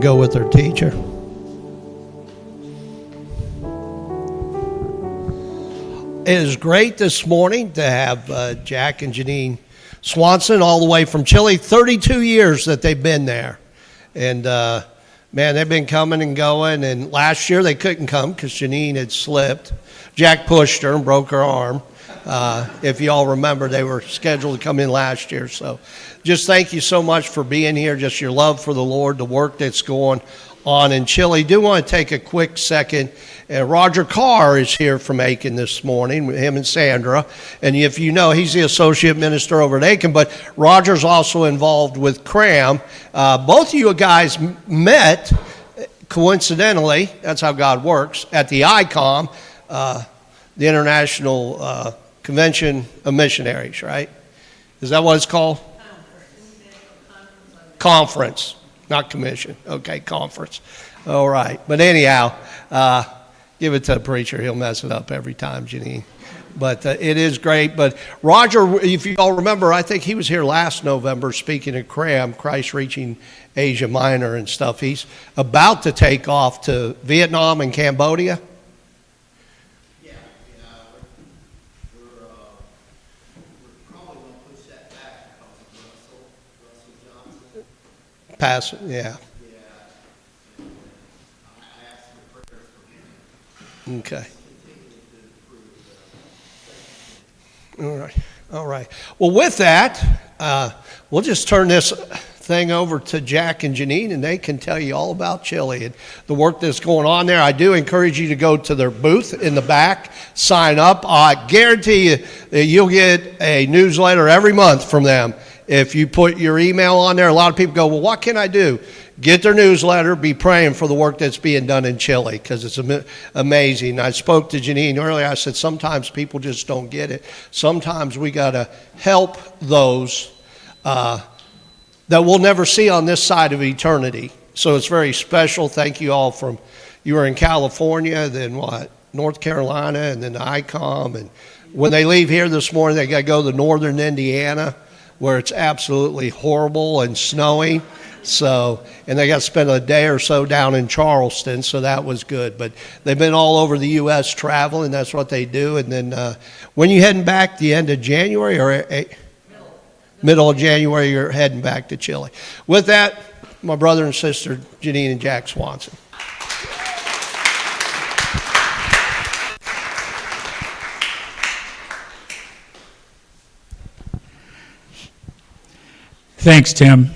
Go with her teacher. It is great this morning to have Jack and Janine Swanson all the way from Chile. 32 years that they've been there. And, man, they've been coming and going. And last year they couldn't come because Janine had slipped. Jack pushed her and broke her arm. If you all remember, they were scheduled to come in last year. So just thank you so much for being here, just your love for the Lord, the work that's going on in Chile. Do want to take a quick second. Roger Carr is here from Aiken this morning, him and Sandra. And if you know, he's the associate minister over at Aiken, but Roger's also involved with CRAM. Both of you guys met, coincidentally, that's how God works, at the ICOM, the International Convention of Missionaries, right? Is that what it's called? Conference, not commission. Okay, conference. All right. But anyhow, give it to the preacher. He'll mess it up every time, Janine. But it is great. But Roger, if you all remember, I think he was here last November speaking at CRAM, Christ Reaching Asia Minor and stuff. He's about to take off to Vietnam and Cambodia. Pass, yeah. Okay. All right. Well, with that, we'll just turn this thing over to Jack and Janine, and they can tell you all about Chile and the work that's going on there. I do encourage you to go to their booth in the back, sign up. I guarantee you that you'll get a newsletter every month from them. If you put your email on there, a lot of people go, well, what can I do? Get their newsletter, be praying for the work that's being done in Chile, because it's amazing. I spoke to Janine earlier. I said, sometimes people just don't get it. Sometimes we got to help those that we'll never see on this side of eternity. So it's very special. Thank you all you were in California, then what? North Carolina, and then the ICOM. And when they leave here this morning, they got to go to northern Indiana, where it's absolutely horrible and snowing. So, and they got to spend a day or so down in Charleston, so that was good. But they've been all over the U.S. traveling. That's what they do. And then when you heading back, the end of January or middle of January, you're heading back to Chile. With that, my brother and sister, Janine and Jack Swanson. Thanks, Tim.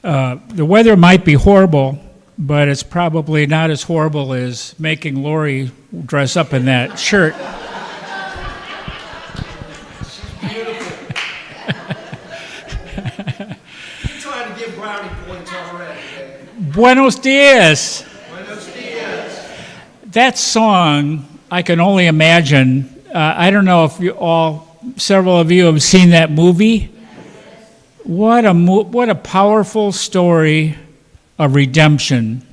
The weather might be horrible, but it's probably not as horrible as making Lori dress up in that shirt. Beautiful. You're trying to give brownie points already. Buenos dias. Buenos dias. That song, I can only imagine. I don't know if several of you have seen that movie. What a powerful story of redemption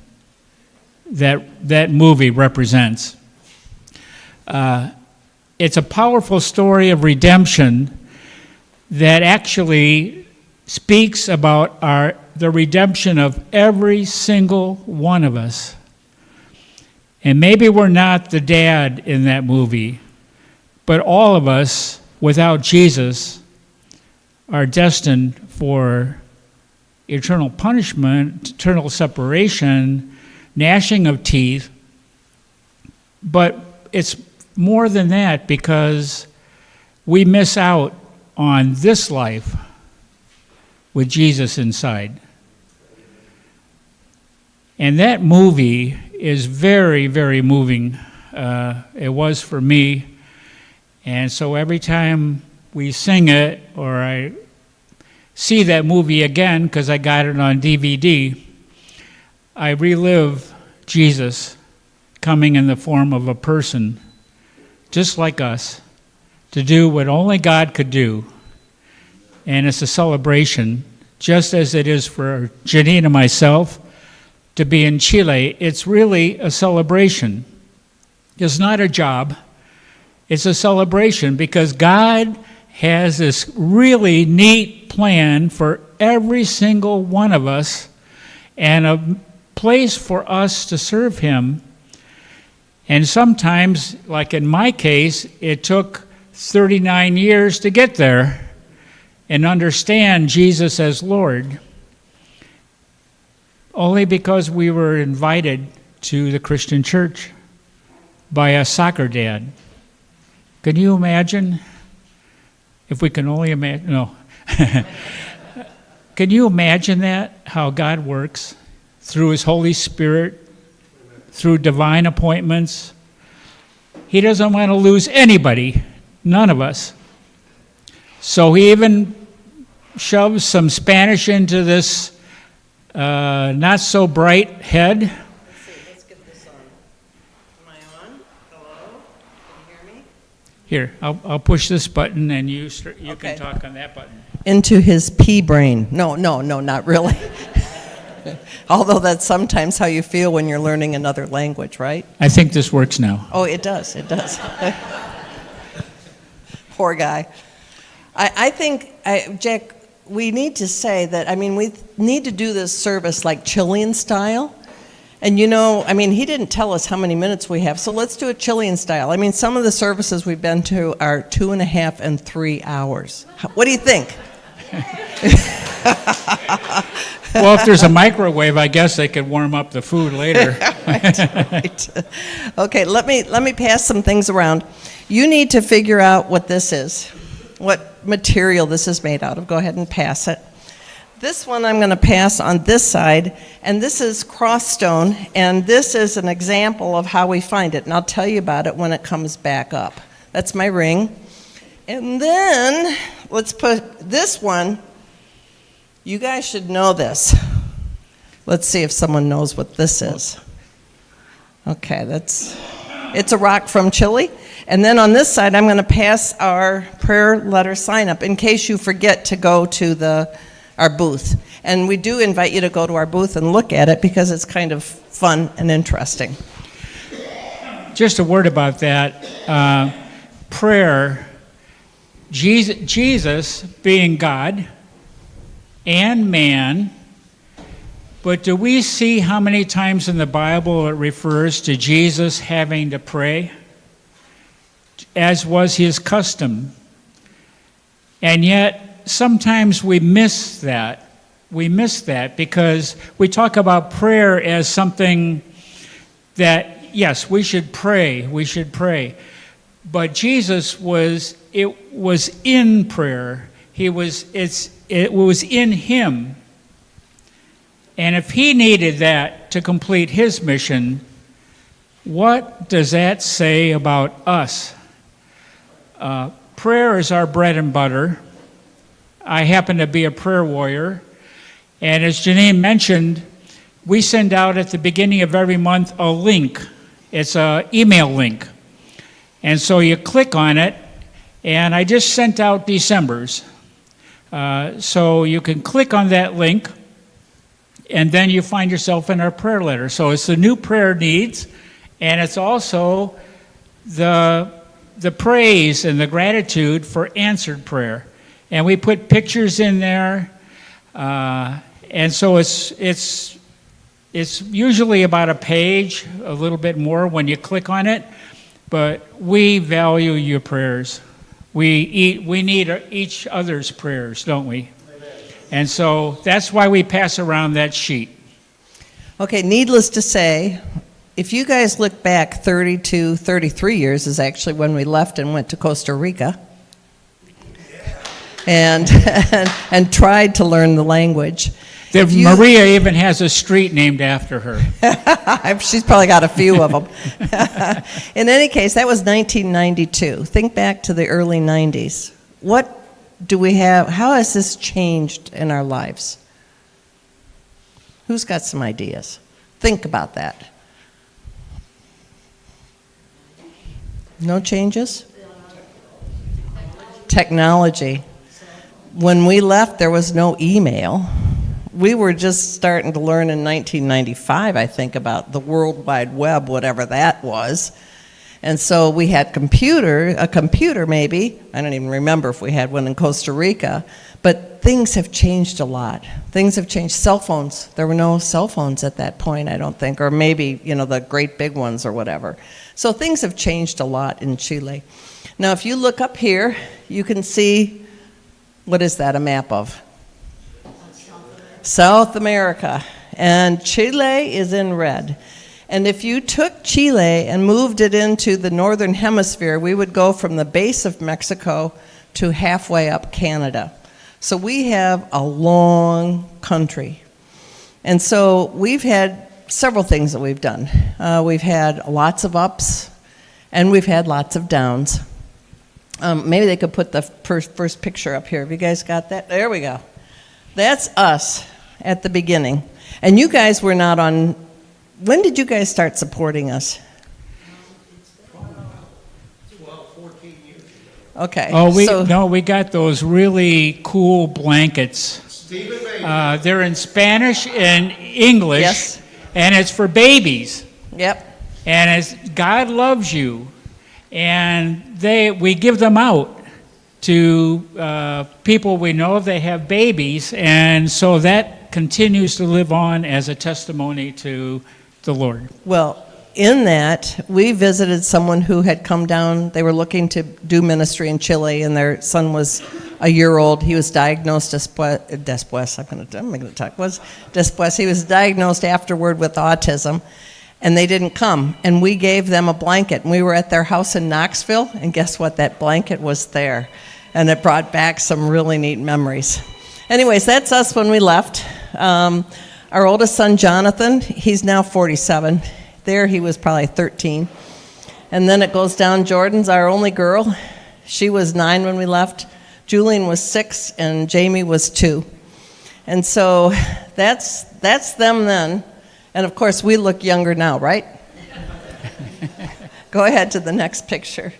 that movie represents. It's a powerful story of redemption that actually speaks about the redemption of every single one of us. And maybe we're not the dad in that movie, but all of us, without Jesus, are destined for eternal punishment, eternal separation, gnashing of teeth. But it's more than that, because we miss out on this life with Jesus inside. And that movie is very, very moving. It was for me. And so every time we sing it, or I see that movie again, because I got it on DVD, I relive Jesus coming in the form of a person, just like us, to do what only God could do. And it's a celebration, just as it is for Janine and myself to be in Chile. It's really a celebration. It's not a job. It's a celebration, because God has this really neat plan for every single one of us, and a place for us to serve him. And sometimes, like in my case, it took 39 years to get there and understand Jesus as Lord, only because we were invited to the Christian church by a soccer dad. Can you imagine? If we can only imagine, no. Can you imagine that, how God works through his Holy Spirit, through divine appointments? He doesn't want to lose anybody, none of us. So he even shoves some Spanish into this not so bright head. Let's see, let's get this on. Am I on? Hello? Can you hear me? Here, I'll push this button and you Okay. can talk on that button. Into his pea brain. No, not really. Although that's sometimes how you feel when you're learning another language, right? I think this works now. Oh, it does. Poor guy. I think, Jack, we need to say that, we need to do this service like Chilean style. And he didn't tell us how many minutes we have, so let's do it Chilean style. Some of the services we've been to are 2.5 and 3 hours. What do you think? Well, if there's a microwave, I guess they could warm up the food later. Right. Okay, let me pass some things around. You need to figure out what this is, what material this is made out of. Go ahead and pass it. This one I'm going to pass on this side, and this is cross stone, and this is an example of how we find it, and I'll tell you about it when it comes back up. That's my ring. And then let's put this one. You guys should know this. Let's see if someone knows what this is. Okay, it's a rock from Chile. And then on this side, I'm going to pass our prayer letter sign up in case you forget to go to our booth. And we do invite you to go to our booth and look at it because it's kind of fun and interesting. Just a word about that. Prayer, Jesus being God and man, but do we see how many times in the Bible it refers to Jesus having to pray, as was his custom? And yet, sometimes we miss that. We miss that because we talk about prayer as something that, yes, we should pray. But Jesus was in prayer. It was in him. And if he needed that to complete his mission, what does that say about us? Prayer is our bread and butter. I happen to be a prayer warrior. And as Janine mentioned, we send out at the beginning of every month a link. It's an email link. And so you click on it, and I just sent out December's. So you can click on that link, and then you find yourself in our prayer letter. So it's the new prayer needs, and it's also the praise and the gratitude for answered prayer. And we put pictures in there, and so it's usually about a page, a little bit more when you click on it. But we value your prayers. We need each other's prayers, don't we? And so that's why we pass around that sheet. Okay, needless to say, if you guys look back 33 years is actually when we left and went to Costa Rica and tried to learn the language. Maria even has a street named after her. She's probably got a few of them. In any case, that was 1992. Think back to the early 90s. What do we have? How has this changed in our lives? Who's got some ideas? Think about that. No changes? Technology. When we left, there was no email. We were just starting to learn in 1995, I think, about the World Wide Web, whatever that was. And so we had a computer maybe. I don't even remember if we had one in Costa Rica. But things have changed a lot. Things have changed. Cell phones. There were no cell phones at that point, I don't think, or maybe, you know, the great big ones or whatever. So things have changed a lot in Chile. Now, if you look up here, you can see, what is that a map of? South America. And Chile is in red. And if you took Chile and moved it into the northern hemisphere, we would go from the base of Mexico to halfway up Canada. So we have a long country. And so we've had several things that we've done. We've had lots of ups, and we've had lots of downs. Maybe they could put the first picture up here. Have you guys got that? There we go. That's us at the beginning. And you guys were not on. When did you guys start supporting us? 12, 14 years ago. Okay. Oh, we got those really cool blankets. Stephen made They're in Spanish and English, Yes. and it's for babies. Yep. And it's God loves you, and we give them out to people we know they have babies, and so that continues to live on as a testimony to the Lord. Well, in that, we visited someone who had come down. They were looking to do ministry in Chile, and their son was a year old. He was diagnosed después. He was diagnosed afterward with autism, and they didn't come. And we gave them a blanket, and we were at their house in Knoxville, and guess what? That blanket was there, and it brought back some really neat memories. Anyways, that's us when we left. Our oldest son, Jonathan, he's now 47. There he was probably 13. And then it goes down. Jordan's our only girl. She was 9 when we left. Julian was 6, and Jamie was 2. And so that's them then. And of course, we look younger now, right? Go ahead to the next picture.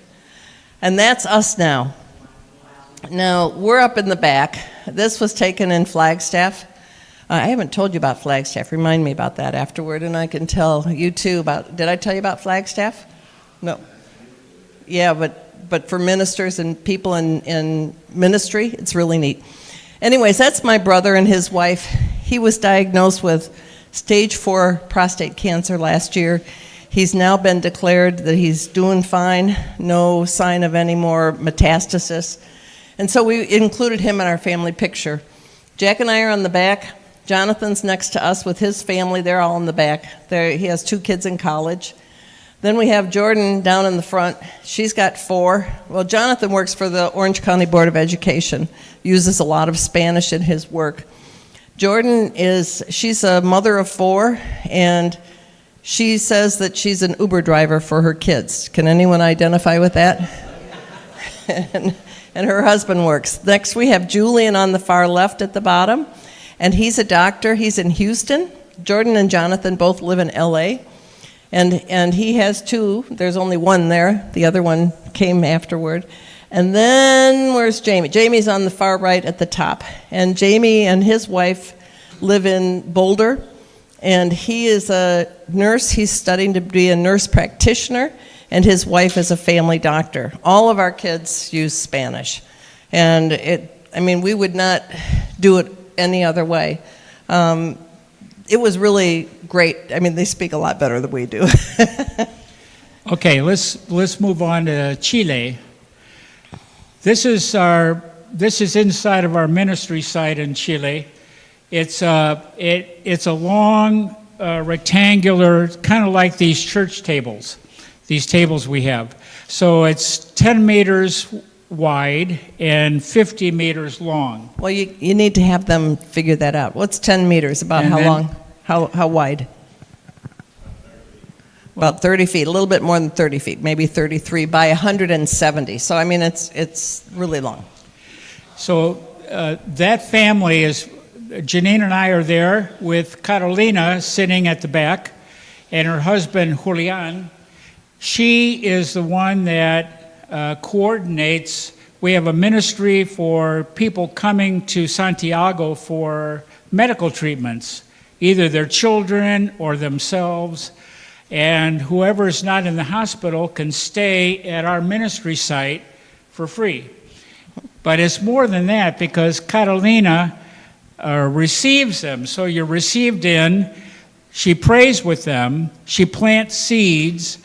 And that's us now. Now, we're up in the back. This was taken in Flagstaff. I haven't told you about Flagstaff. Remind me about that afterward, and I can tell you too about. Did I tell you about Flagstaff? No. Yeah, but for ministers and people in ministry, it's really neat. Anyways, that's my brother and his wife. He was diagnosed with stage 4 prostate cancer last year. He's now been declared that he's doing fine, no sign of any more metastasis. And so we included him in our family picture. Jack and I are on the back. Jonathan's next to us with his family. They're all in the back. He has 2 kids in college. Then we have Jordan down in the front. She's got 4. Well, Jonathan works for the Orange County Board of Education, uses a lot of Spanish in his work. Jordan she's a mother of 4, and she says that she's an Uber driver for her kids. Can anyone identify with that? and her husband works. Next, we have Julian on the far left at the bottom. And he's a doctor. He's in Houston. Jordan and Jonathan both live in L.A. And he has 2. There's only one there. The other one came afterward. And then where's Jamie? Jamie's on the far right at the top. And Jamie and his wife live in Boulder. And he is a nurse. He's studying to be a nurse practitioner. And his wife is a family doctor. All of our kids use Spanish. And we would not do it any other way. It was really great. They speak a lot better than we do. Okay, let's move on to Chile. This is inside of our ministry site in Chile. It's a long rectangular, kind of like these church tables. These tables we have. So it's 10 meters wide and 50 meters long. Well, you need to have them figure that out. What's 10 meters? About how long? How wide? About 30 feet, a little bit more than 30 feet, maybe 33 by 170. So, it's really long. So that family is, Janine and I are there with Carolina sitting at the back, and her husband, Julian. She is the one that coordinates. We have a ministry for people coming to Santiago for medical treatments, either their children or themselves. And whoever is not in the hospital can stay at our ministry site for free. But it's more than that, because Carolina receives them. So you're received in, she prays with them, she plants seeds,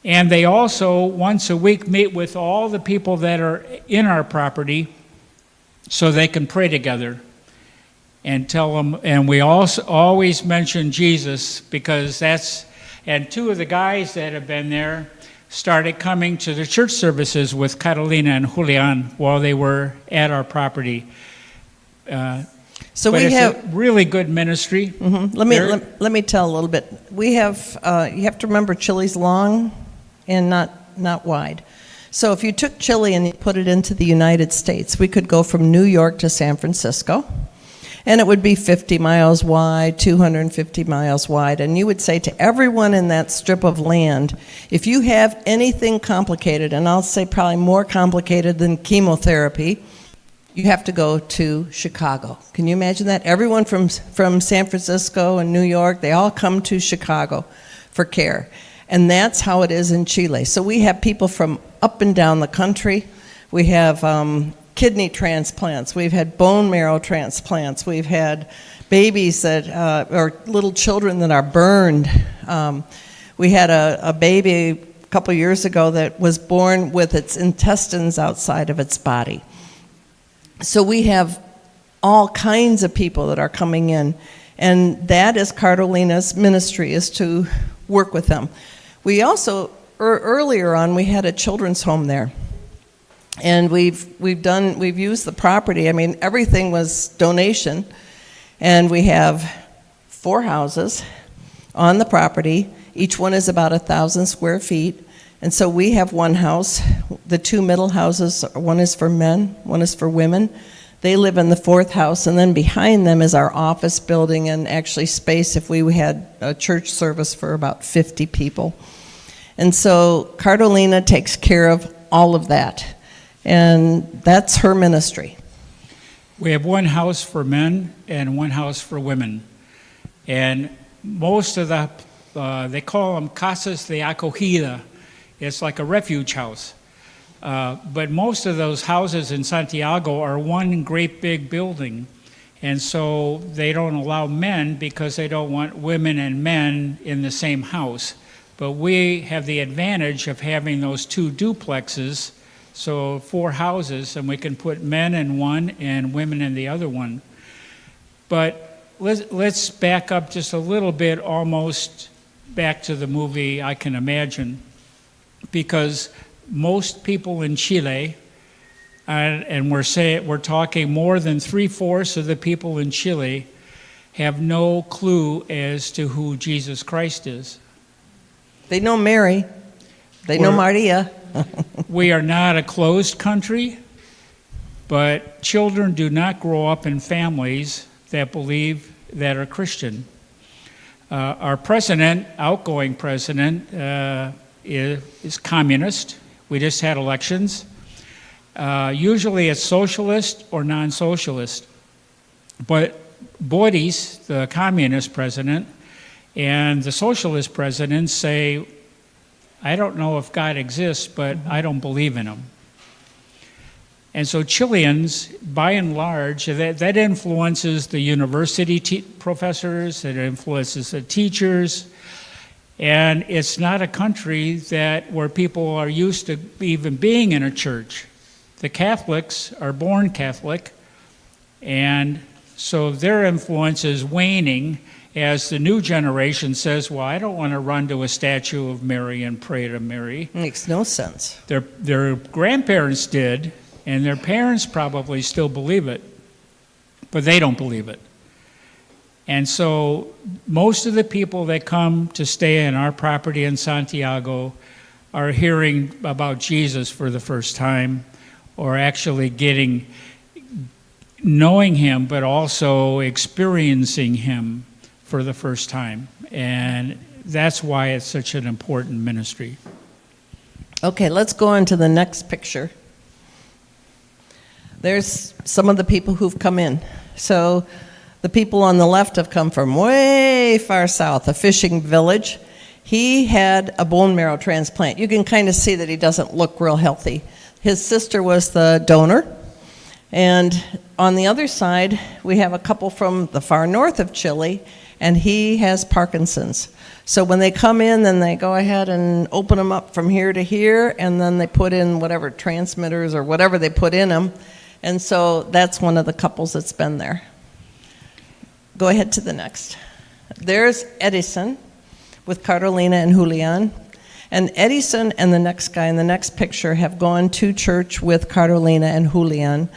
and they also, once a week, meet with all the people that are in our property so they can pray together and tell them. And we also always mention Jesus, because and two of the guys that have been there started coming to the church services with Carolina and Julian while they were at our property. So but we it's have. a really good ministry. Let me tell a little bit. We have. You have to remember, Chile's long and not wide. So if you took Chile and you put it into the United States, we could go from New York to San Francisco, and it would be 50 miles wide, 250 miles wide. And you would say to everyone in that strip of land, if you have anything complicated, and I'll say probably more complicated than chemotherapy, you have to go to Chicago. Can you imagine that? Everyone from San Francisco and New York, they all come to Chicago for care. And that's how it is in Chile. So we have people from up and down the country. We have kidney transplants. We've had bone marrow transplants. We've had babies that, or little children that are burned. We had a baby a couple years ago that was born with its intestines outside of its body. So we have all kinds of people that are coming in, and that is Carolina's ministry, is to work with them. We also, earlier on, we had a children's home there, and we've used the property. I mean, everything was donation, and we have 4 houses on the property. Each one is about 1,000 square feet. And so we have one house. The 2 middle houses, one is for men, one is for women. They live in the 4th house, and then behind them is our office building and actually space if we had a church service for about 50 people. And so Carolina takes care of all of that, and that's her ministry. We have one house for men and one house for women. And most of they call them casas de acogida. It's like a refuge house. But most of those houses in Santiago are one great big building. And so they don't allow men because they don't want women and men in the same house. But we have the advantage of having those 2 duplexes, so 4 houses, and we can put men in one and women in the other one. But let's back up just a little bit, almost back to the movie I Can Imagine. Because most people in Chile, and we're talking more than 3/4 of the people in Chile, have no clue as to who Jesus Christ is. They know Mary. They know Maria. We are not a closed country, but children do not grow up in families that believe that are Christian. Our president, outgoing president, is communist. We just had elections. Usually it's socialist or non-socialist. But Boris, the communist president, and the socialist president say, I don't know if God exists, but I don't believe in him. And so Chileans, by and large, that influences the university professors, it influences the teachers. And it's not a country where people are used to even being in a church. The Catholics are born Catholic, and so their influence is waning as the new generation says, well, I don't want to run to a statue of Mary and pray to Mary. Makes no sense. Their grandparents did, and their parents probably still believe it, but they don't believe it. And so most of the people that come to stay on our property in Santiago are hearing about Jesus for the first time, or actually knowing him, but also experiencing him for the first time. And that's why it's such an important ministry. Okay, let's go on to the next picture. There's some of the people who've come in. So the people on the left have come from way far south, a fishing village. He had a bone marrow transplant. You can kind of see that he doesn't look real healthy. His sister was the donor, And on the other side, we have a couple from the far north of Chile, and he has Parkinson's. So when they come in, then they go ahead and open them up from here to here, and then they put in whatever transmitters or whatever they put in them. And so that's one of the couples that's been there. Go ahead to the next. There's Edison with Carolina and Julian. And Edison and the next guy in the next picture have gone to church with Carolina and Julian.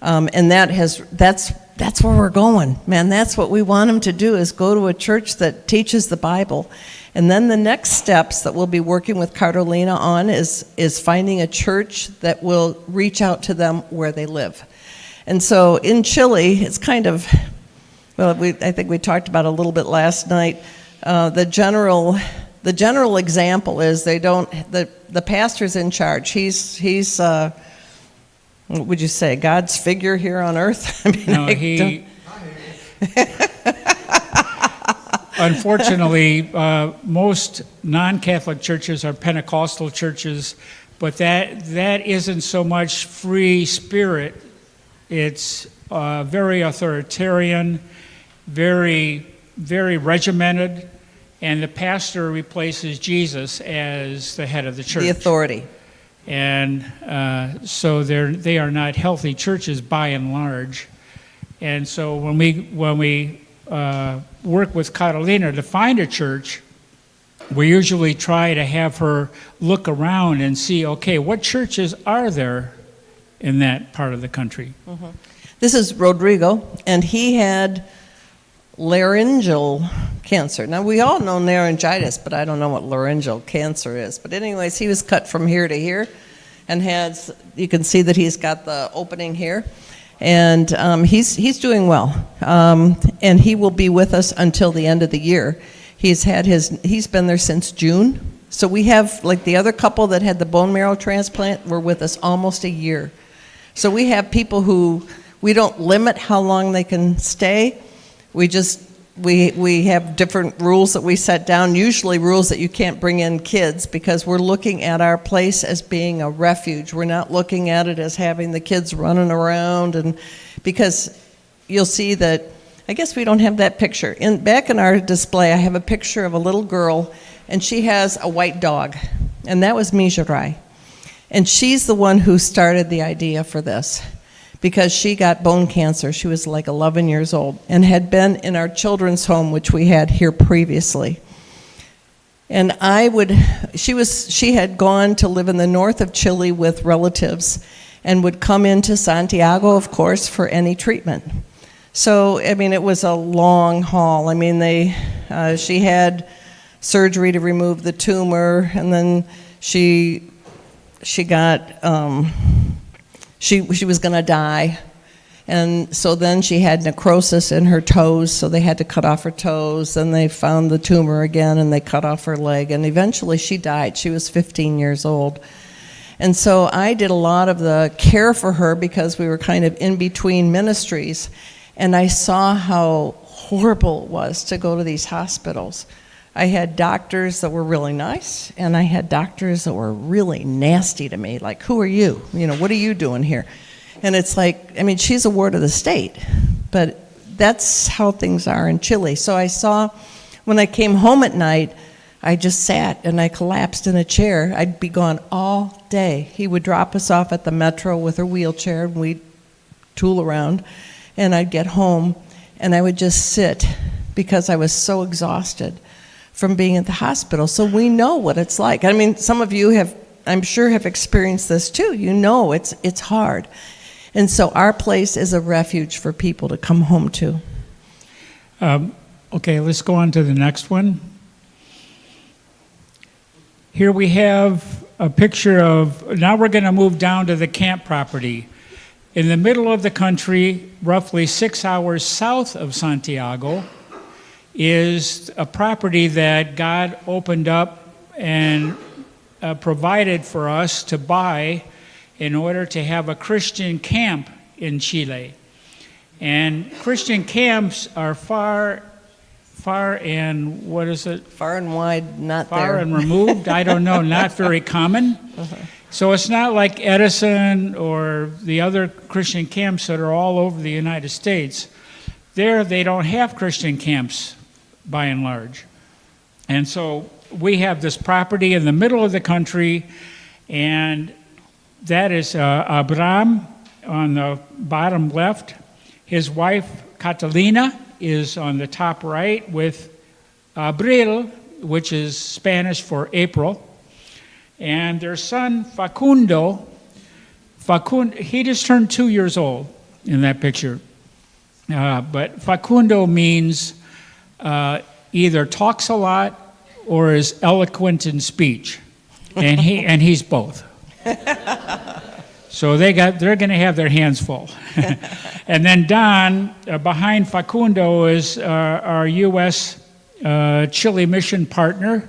And that's where we're going. Man, that's what we want them to do, is go to a church that teaches the Bible. And then the next steps that we'll be working with Carolina on is finding a church that will reach out to them where they live. And so in Chile, it's kind of, well, I think we talked about it a little bit last night. The general example is the pastor's in charge. He's what would you say, God's figure here on earth? I mean, No, unfortunately, most non-Catholic churches are Pentecostal churches, but that isn't so much free spirit. It's very authoritarian, very, very regimented, and the pastor replaces Jesus as the head of the church. The authority. And so they are not healthy churches by and large. And so when we work with Carolina to find a church, we usually try to have her look around and see, okay, what churches are there in that part of the country? Mm-hmm. This is Rodrigo, and he had laryngeal cancer. Now, we all know laryngitis, but I don't know what laryngeal cancer is. But anyways, he was cut from here to here and you can see that he's got the opening here. And he's doing well. And he will be with us until the end of the year. He's been there since June. So we have, like the other couple that had the bone marrow transplant, were with us almost a year. So we have people who, we don't limit how long they can stay. We have different rules that we set down, usually rules that you can't bring in kids, because we're looking at our place as being a refuge. We're not looking at it as having the kids running around, and because you'll see that, I guess we don't have that picture. Back in our display, I have a picture of a little girl, and she has a white dog, and that was Mijurai. And she's the one who started the idea for this, because she got bone cancer. She was like 11 years old and had been in our children's home, which we had here previously. And she had gone to live in the north of Chile with relatives and would come into Santiago, of course, for any treatment. So, I mean, it was a long haul. I mean, she had surgery to remove the tumor, and then she got, she was going to die. And so then she had necrosis in her toes, so they had to cut off her toes. Then they found the tumor again, and they cut off her leg. And eventually she died. She was 15 years old. And so I did a lot of the care for her because we were kind of in between ministries. And I saw how horrible it was to go to these hospitals. I had doctors that were really nice, and I had doctors that were really nasty to me, like, who are you? What are you doing here? And it's like, I mean, she's a ward of the state, but that's how things are in Chile. So I saw, when I came home at night, I just sat and I collapsed in a chair. I'd be gone all day. He would drop us off at the metro with her wheelchair, and we'd tool around, and I'd get home, and I would just sit because I was so exhausted from being at the hospital. So we know what it's like. I mean, some of you I'm sure have experienced this too. It's hard. And so our place is a refuge for people to come home to. Okay, let's go on to the next one. Here we have a picture of, now we're going to move down to the camp property. In the middle of the country, roughly 6 hours south of Santiago, is a property that God opened up and provided for us to buy in order to have a Christian camp in Chile. And Christian camps are far far and, what is it? Far and wide, not Far there. and removed, I don't know, not very common. So it's not like Edison or the other Christian camps that are all over the United States. There, they don't have Christian camps, by and large. And so we have this property in the middle of the country, and that is Abraham on the bottom left. His wife, Catalina, is on the top right with Abril, which is Spanish for April. And their son, Facundo, he just turned 2 years old in that picture. But Facundo means either talks a lot or is eloquent in speech. And he's both. So they're going to have their hands full. And then Don, behind Facundo, is our U.S. Chile mission partner,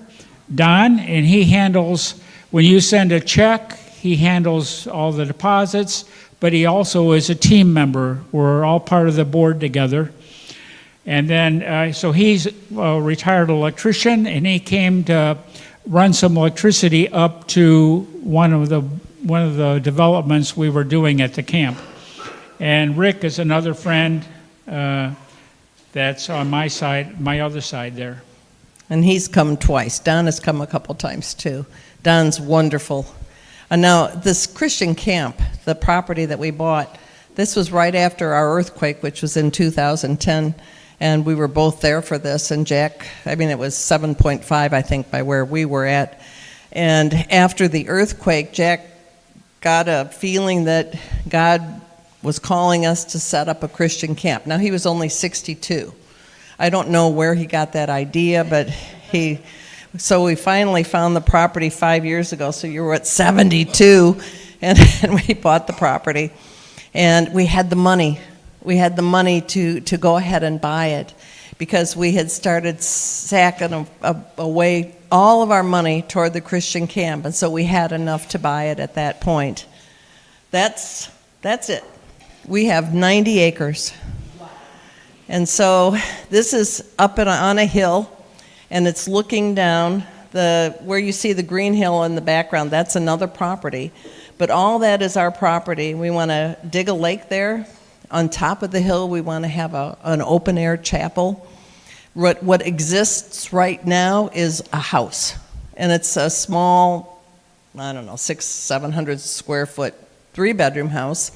Don, and he handles, when you send a check, he handles all the deposits, but he also is a team member. We're all part of the board together. And then, so he's a retired electrician, and he came to run some electricity up to one of the developments we were doing at the camp. And Rick is another friend that's on my side, my other side there. And he's come twice. Don has come a couple times too. Don's wonderful. And now this Christian camp, the property that we bought, this was right after our earthquake, which was in 2010. And we were both there for this. And Jack, it was 7.5, I think, by where we were at. And after the earthquake, Jack got a feeling that God was calling us to set up a Christian camp. Now, he was only 62. I don't know where he got that idea, but so we finally found the property 5 years ago. So you were at 72, and we bought the property. And we had the money. We had the money to go ahead and buy it because we had started sacking away all of our money toward the Christian camp, and so we had enough to buy it at that point. That's it. We have 90 acres. And so this is up on a hill, and it's looking down. Where you see the green hill in the background, that's another property. But all that is our property. We want to dig a lake there. On top of the hill, we want to have an open-air chapel. What exists right now is a house, and it's a small, 600-700 square foot, 3-bedroom house.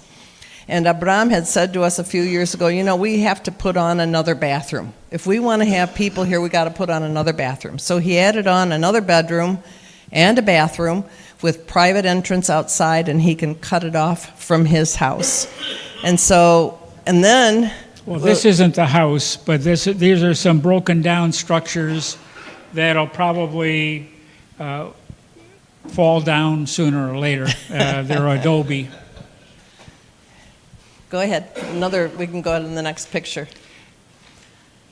And Abraham had said to us a few years ago, we have to put on another bathroom. If we want to have people here, we got to put on another bathroom. So he added on another bedroom and a bathroom with private entrance outside, and he can cut it off from his house. And then... Well, this isn't the house, but these are some broken down structures that'll probably fall down sooner or later. They're adobe. Go ahead. We can go ahead in the next picture.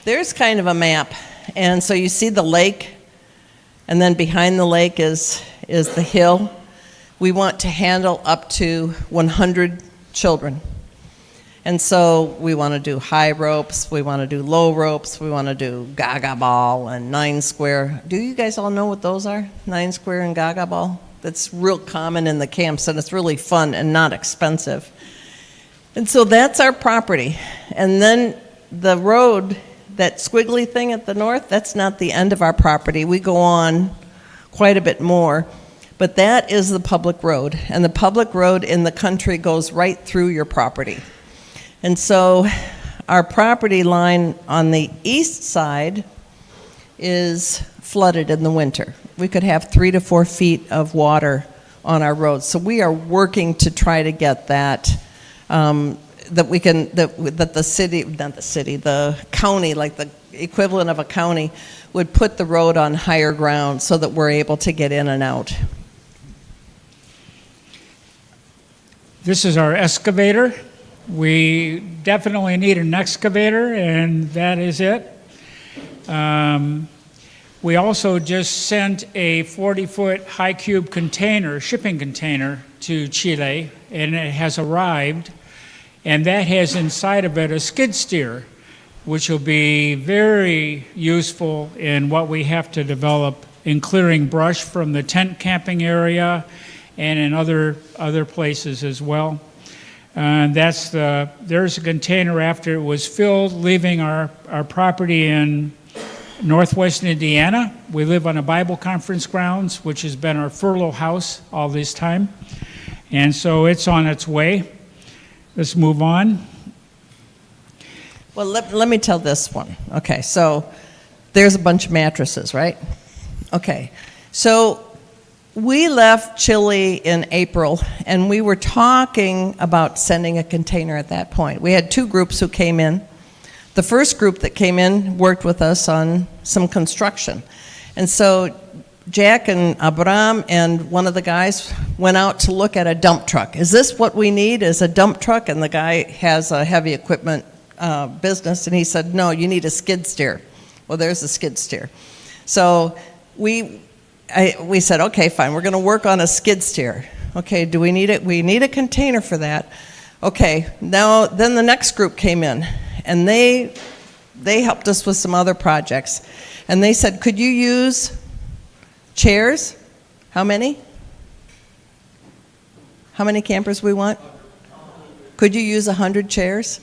There's kind of a map. And so you see the lake, and then behind the lake is the hill. We want to handle up to 100 children. And so we want to do high ropes, we want to do low ropes, we want to do gaga ball and 9 square. Do you guys all know what those are? 9 square and gaga ball? That's real common in the camps, and it's really fun and not expensive. And so that's our property. And then the road, that squiggly thing at the north, that's not the end of our property. We go on quite a bit more. But that is the public road. And the public road in the country goes right through your property. And so our property line on the east side is flooded in the winter. We could have 3 to 4 feet of water on our roads. So we are working to try to get that, the county, like the equivalent of a county, would put the road on higher ground so that we're able to get in and out. This is our excavator. We definitely need an excavator, and that is it. We also just sent a 40-foot high cube container, shipping container, to Chile, and it has arrived, and that has inside of it a skid steer. which will be very useful in what we have to develop in clearing brush from the tent camping area and in other places as well. There's a container after it was filled, leaving our property in Northwest Indiana. We live on a Bible conference grounds, which has been our furlough house all this time. And so it's on its way. Let's move on. Well, let me tell this one. Okay, so there's a bunch of mattresses, right? Okay, so we left Chile in April, and we were talking about sending a container at that point. We had two groups who came in. The first group that came in worked with us on some construction. And so Jack and Abram and one of the guys went out to look at a dump truck. Is this what we need, is a dump truck? And the guy has a heavy equipment business, and he said, no, you need a skid steer. Well, there's a skid steer. So we said, okay, fine, we're going to work on a skid steer. Okay, do we need it? We need a container for that. Okay, now then the next group came in, and they helped us with some other projects. And they said, could you use chairs? How many? How many campers we want? Could you use 100 chairs?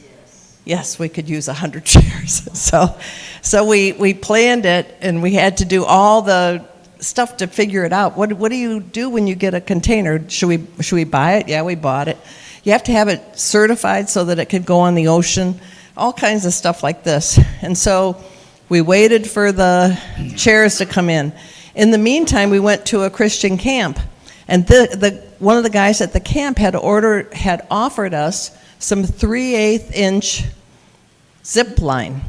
Yes, we could use 100 chairs. So we planned it, and we had to do all the stuff to figure it out. What do you do when you get a container? Should we buy it? Yeah, we bought it. You have to have it certified so that it could go on the ocean. All kinds of stuff like this. And so we waited for the chairs to come in. In the meantime, we went to a Christian camp, and one of the guys at the camp had offered us some 3/8 inch zip line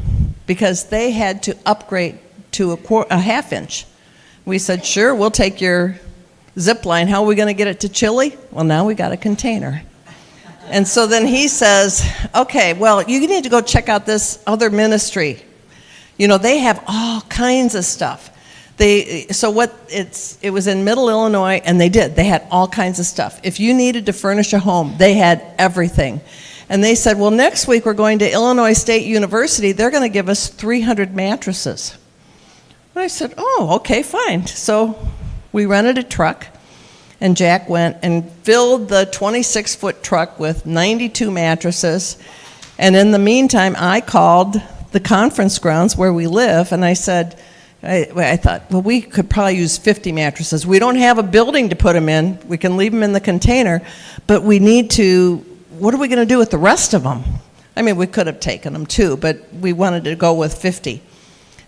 because they had to upgrade to a half inch. We said, sure, we'll take your zip line. How are we going to get it to Chile? Well, now we got a container. And so then he says, okay, well, you need to go check out this other ministry. You know, they have all kinds of stuff. It was in Middle Illinois, and they had all kinds of stuff. If you needed to furnish a home, they had everything. And they said, well, next week we're going to Illinois State University. They're going to give us 300 mattresses. And I said, oh, okay, fine. So we rented a truck, and Jack went and filled the 26-foot truck with 92 mattresses. And in the meantime, I called the conference grounds where we live, and I said, I thought, well, we could probably use 50 mattresses. We don't have a building to put them in. We can leave them in the container, but we need to, what are we going to do with the rest of them? I mean, we could have taken them too, but we wanted to go with 50.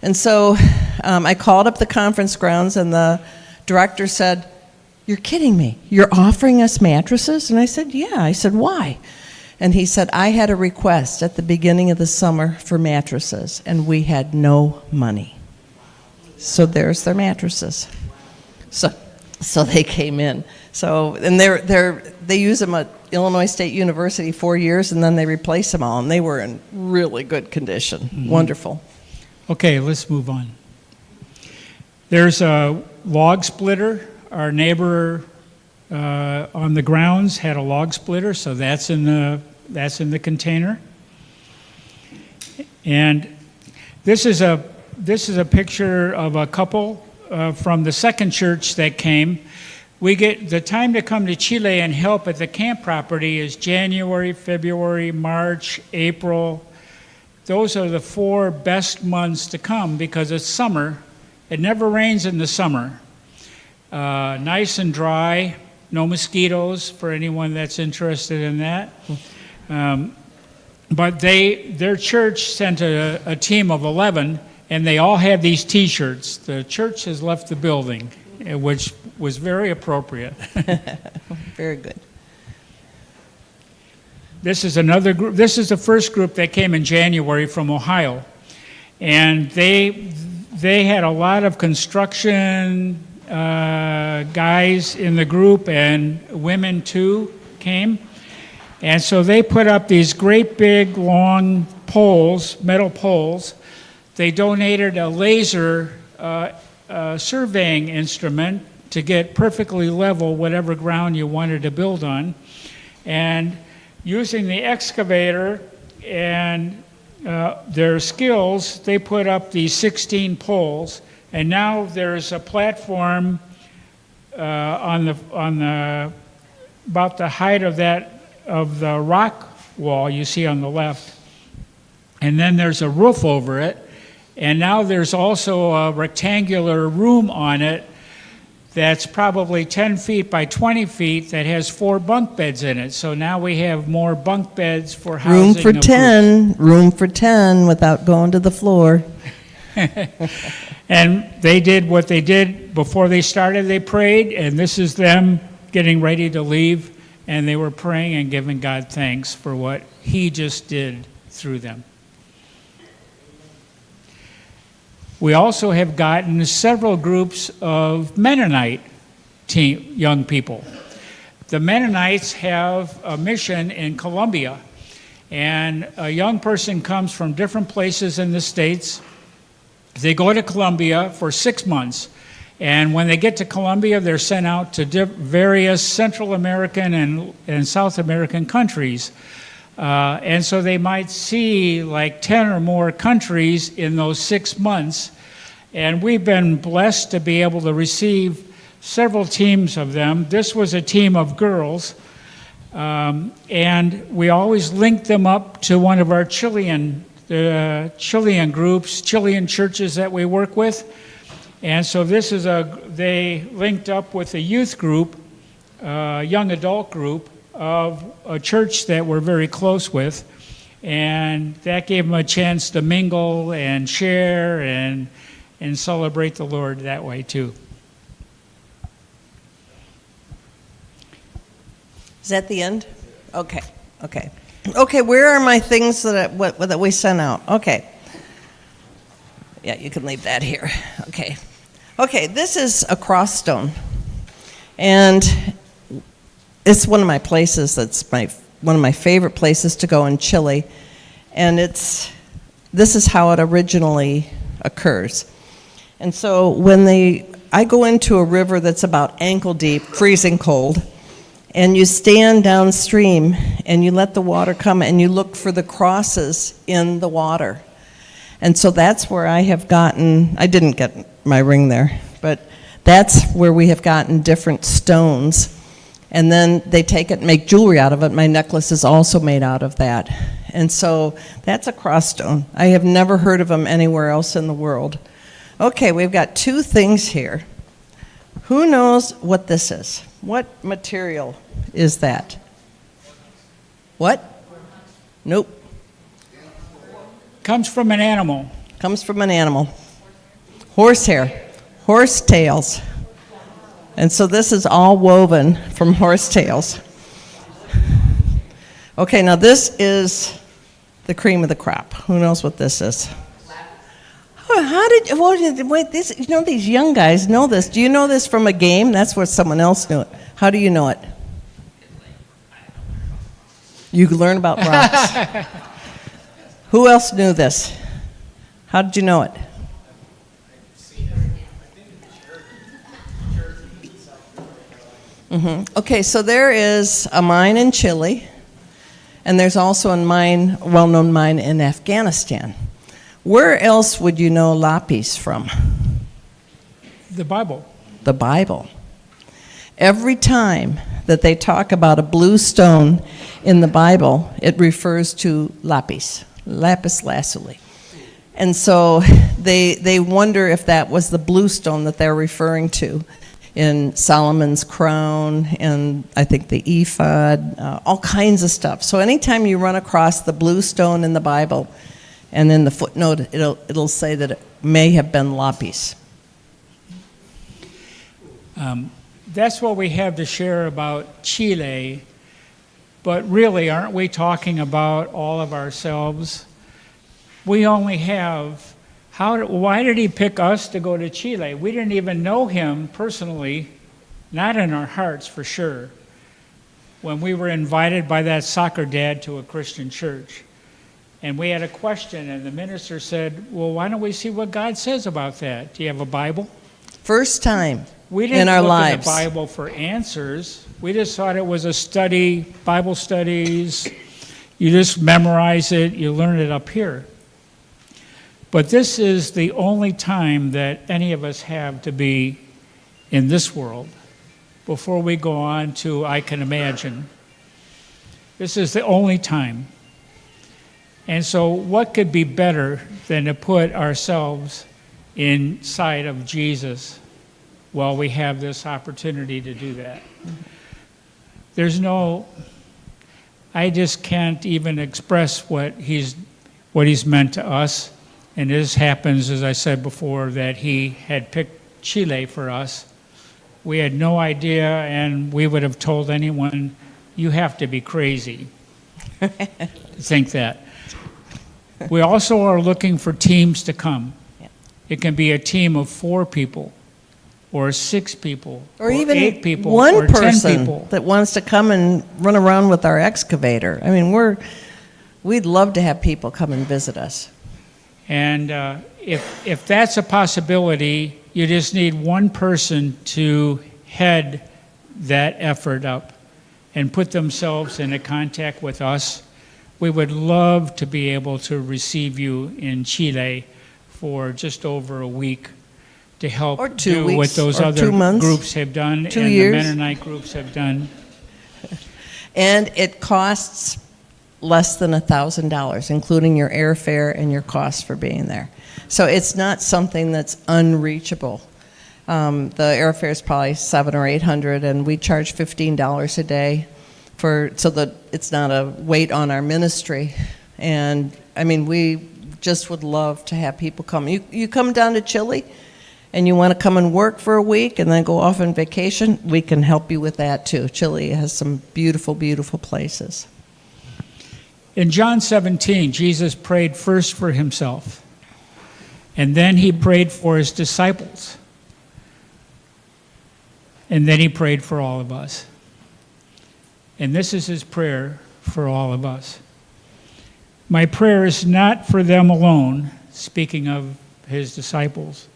And so I called up the conference grounds, and the director said, you're kidding me. You're offering us mattresses? And I said, yeah. I said, why? And he said, I had a request at the beginning of the summer for mattresses, and we had no money. So there's their mattresses. So they came in. So, and they use them at Illinois State University 4 years, and then they replace them all, and they were in really good condition. Mm-hmm. Wonderful. Okay, let's move on. There's a log splitter. Our neighbor on the grounds had a log splitter, so that's in the container. And this is a picture of a couple from the second church that came. We get the time to come to Chile and help at the camp property is January, February, March, April. Those are the 4 best months to come because it's summer. It never rains in the summer. Nice and dry, no mosquitoes for anyone that's interested in that. But their church sent a team of 11, and they all had these T-shirts. The church has left the building, which was very appropriate. Very good. This is another group. This is the first group that came in January from Ohio. And they had a lot of construction guys in the group, and women too came. And so they put up these great big long poles, metal poles. They donated a laser surveying instrument to get perfectly level whatever ground you wanted to build on. And using the excavator and their skills, they put up these 16 poles, and now there's a platform on the about the height of the rock wall you see on the left, and then there's a roof over it, and now there's also a rectangular room on it that's probably 10 feet by 20 feet that has 4 bunk beds in it. So now we have more bunk beds for housing. Room for 10 without going to the floor. And they did what they did before they started. They prayed, and this is them getting ready to leave, and they were praying and giving God thanks for what He just did through them. We also have gotten several groups of Mennonite young people. The Mennonites have a mission in Colombia, and a young person comes from different places in the States. They go to Colombia for 6 months, and when they get to Colombia, they're sent out to various Central American and South American countries. And so they might see like 10 or more countries in those 6 months. And we've been blessed to be able to receive several teams of them. This was a team of girls. And we always link them up to one of our Chilean groups, Chilean churches that we work with. And so they linked up with a youth group, young adult group of a church that we're very close with, and that gave them a chance to mingle and share and celebrate the Lord that way too. Is that the end? Okay. Where are my things that we sent out? Okay. Yeah, you can leave that here. Okay, this is a cross stone, and it's one of my places one of my favorite places to go in Chile, and this is how it originally occurs. And so I go into a river that's about ankle deep, freezing cold, and you stand downstream and you let the water come and you look for the crosses in the water. And so that's where I didn't get my ring there, but that's where we have gotten different stones. And then they take it and make jewelry out of it. My necklace is also made out of that. And so that's a cross stone. I have never heard of them anywhere else in the world. Okay, we've got 2 things here. Who knows what this is? What material is that? What? Nope. Comes from an animal. Comes from an animal. Horsehair. Horse tails. And so this is all woven from horse tails. Okay, now this is the cream of the crop. Who knows what this is? These young guys know this. Do you know this from a game? That's where someone else knew it. How do you know it? You learn about rocks. Who else knew this? How did you know it? Okay, so there is a mine in Chile, and there's also a well-known mine in Afghanistan. Where else would you know lapis from? The Bible. The Bible. Every time that they talk about a blue stone in the Bible, it refers to lapis lazuli. And so they wonder if that was the blue stone that they're referring to in Solomon's crown, and I think the ephod, all kinds of stuff. So anytime you run across the blue stone in the Bible, and in the footnote it'll say that it may have been lapis. That's what we have to share about Chile, but really, aren't we talking about all of ourselves? We only have, why did he pick us to go to Chile? We didn't even know him personally, not in our hearts for sure, when we were invited by that soccer dad to a Christian church. And we had a question, and the minister said, well, why don't we see what God says about that? Do you have a Bible? First time we didn't in our look lives. At the Bible for answers. We just thought it was a study, Bible studies. You just memorize it, you learn it up here. But this is the only time that any of us have to be in this world before we go on to I Can Imagine. This is the only time. And so what could be better than to put ourselves inside of Jesus while we have this opportunity to do that? I just can't even express what he's meant to us. And this happens, as I said before, that he had picked Chile for us. We had no idea, and we would have told anyone, you have to be crazy to think that. We also are looking for teams to come. Yeah. It can be a team of 4 people, or 6 people, Or even 8 people, one or 10 person people. that wants to come and run around with our excavator. I mean, we'd love to have people come and visit us. And if that's a possibility, you just need one person to head that effort up and put themselves into contact with us. We would love to be able to receive you in Chile for just over a week to help Or 2 do what weeks, those or other 2 months, groups have done 2 and years. the Mennonite groups have done. And it costs less than $1,000, including your airfare and your cost for being there. So it's not something that's unreachable. The airfare is probably $700 or $800, and we charge $15 a day so that it's not a weight on our ministry. And I mean, we just would love to have people come. You come down to Chile, and you want to come and work for a week and then go off on vacation, we can help you with that too. Chile has some beautiful, beautiful places. In John 17, Jesus prayed first for himself, and then he prayed for his disciples, and then he prayed for all of us. And this is his prayer for all of us. My prayer is not for them alone, speaking of his disciples.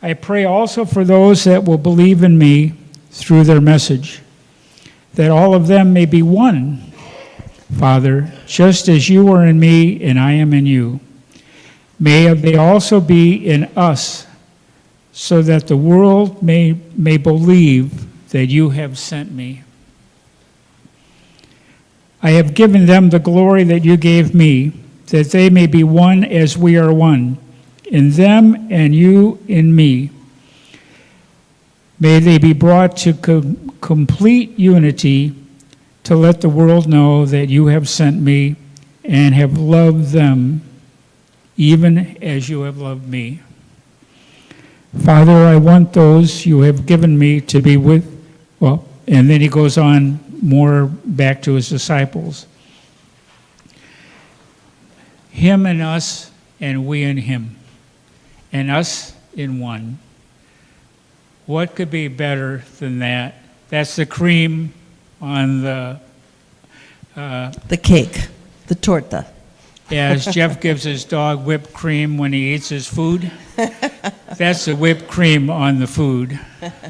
I pray also for those that will believe in me through their message, that all of them may be one, Father, just as you are in me and I am in you. May they also be in us, so that the world may believe that you have sent me. I have given them the glory that you gave me, that they may be one as we are one, in them and you in me. May they be brought to complete unity, to let the world know that you have sent me and have loved them even as you have loved me. Father, I want those you have given me to be with, and then he goes on more back to his disciples. Him and us, and we and him, and us in one. What could be better than that? That's the cream on the cake, the torta. as Jeff gives his dog whipped cream when he eats his food. That's the whipped cream on the food.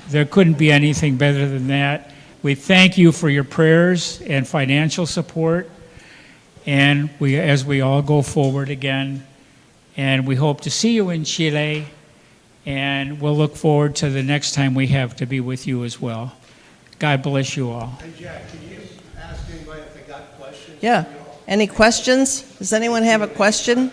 There couldn't be anything better than that. We thank you for your prayers and financial support, and as we all go forward again, and we hope to see you in Chile, and we'll look forward to the next time we have to be with you as well. God bless you all. Hey, Jack, can you ask anybody if they got questions? Yeah. Any questions? Does anyone have a question?